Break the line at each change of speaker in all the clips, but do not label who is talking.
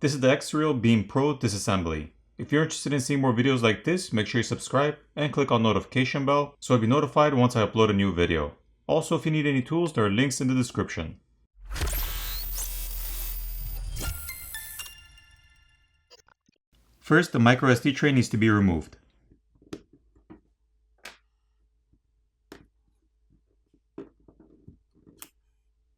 This is the XREAL Beam Pro disassembly. If you're interested in seeing more videos like this, make sure you subscribe and click on notification bell so you'll be notified once I upload a new video. Also, if you need any tools, there are links in the description. First, the microSD tray needs to be removed.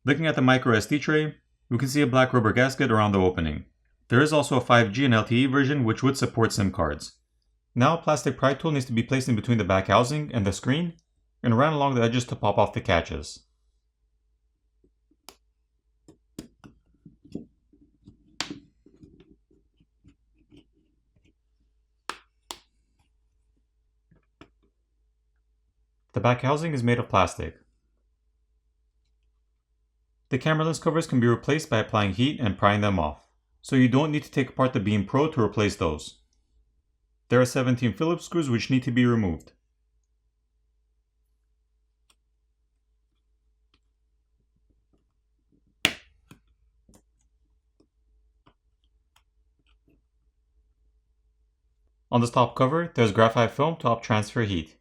Looking at the microSD tray, we can see a black rubber gasket around the opening. There is also a 5G and LTE version which would support SIM cards. Now a plastic pry tool needs to be placed in between the back housing and the screen and ran along the edges to pop off the catches. The back housing is made of plastic. The camera lens covers can be replaced by applying heat and prying them off, so you don't need to take apart the Beam Pro to replace those. There are 17 Phillips screws which need to be removed. On this top cover, there's graphite film to help transfer heat.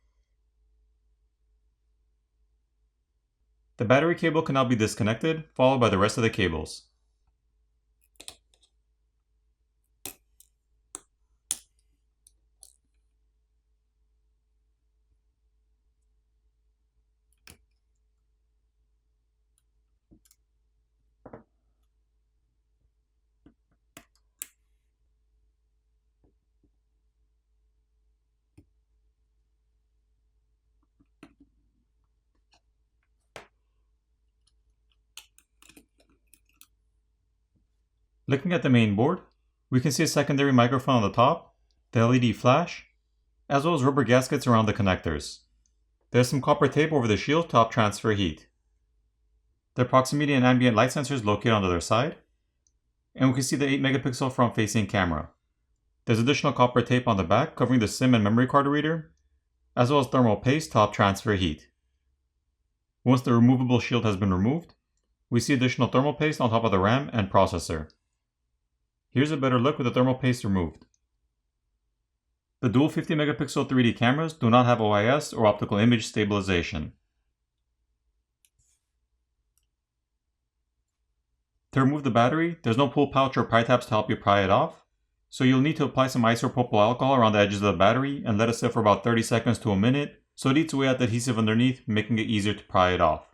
The battery cable can now be disconnected, followed by the rest of the cables. Looking at the main board, we can see a secondary microphone on the top, the LED flash, as well as rubber gaskets around the connectors. There's some copper tape over the shield to help transfer heat. The proximity and ambient light sensors located on the other side, and we can see the 8 megapixel front facing camera. There's additional copper tape on the back covering the SIM and memory card reader, as well as thermal paste to help transfer heat. Once the removable shield has been removed, we see additional thermal paste on top of the RAM and processor. Here's a better look with the thermal paste removed. The dual 50 megapixel 3D cameras do not have OIS or optical image stabilization. To remove the battery, there's no pull pouch or pry tabs to help you pry it off, so you'll need to apply some isopropyl alcohol around the edges of the battery and let it sit for about 30 seconds to a minute so it eats away at the adhesive underneath, making it easier to pry it off.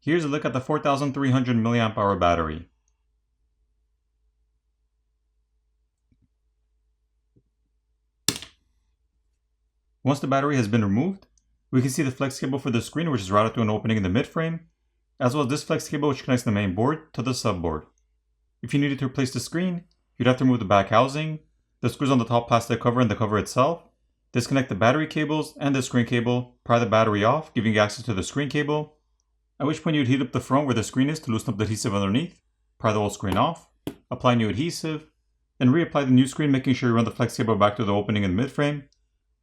Here's a look at the 4300 mAh battery. Once the battery has been removed, we can see the flex cable for the screen which is routed to an opening in the midframe, as well as this flex cable which connects the main board to the subboard. If you needed to replace the screen, you'd have to remove the back housing, the screws on the top plastic cover and the cover itself, disconnect the battery cables and the screen cable, pry the battery off, giving you access to the screen cable, at which point you'd heat up the front where the screen is to loosen up the adhesive underneath, pry the whole screen off, apply new adhesive, and reapply the new screen, making sure you run the flex cable back to the opening in the midframe,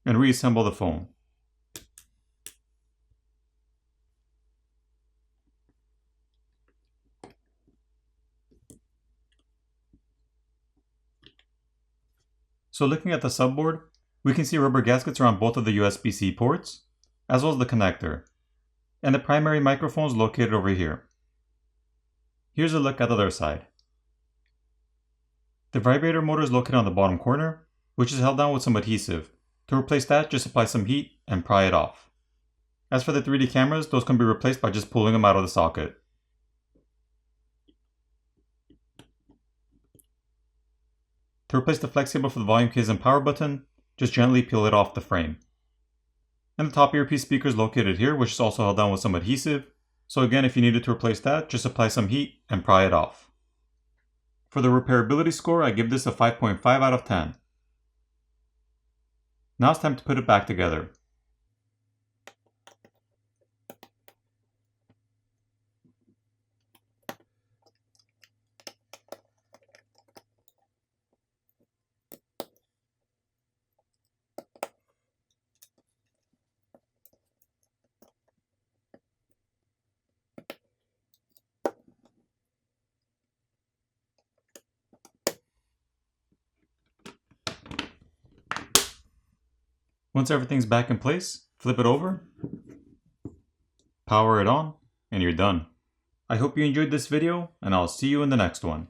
and reassemble the phone. So looking at the subboard, we can see rubber gaskets around both of the USB-C ports, as well as the connector, and the primary microphone is located over here. Here's a look at the other side. The vibrator motor is located on the bottom corner, which is held down with some adhesive. To replace that, just apply some heat and pry it off. As for the 3D cameras, those can be replaced by just pulling them out of the socket. To replace the flex cable for the volume keys and power button, just gently peel it off the frame. And the top earpiece speaker is located here, which is also held down with some adhesive. So again, if you needed to replace that, just apply some heat and pry it off. For the repairability score, I give this a 5.5 out of 10. Now it's time to put it back together. Once everything's back in place, flip it over, power it on, and you're done. I hope you enjoyed this video, and I'll see you in the next one.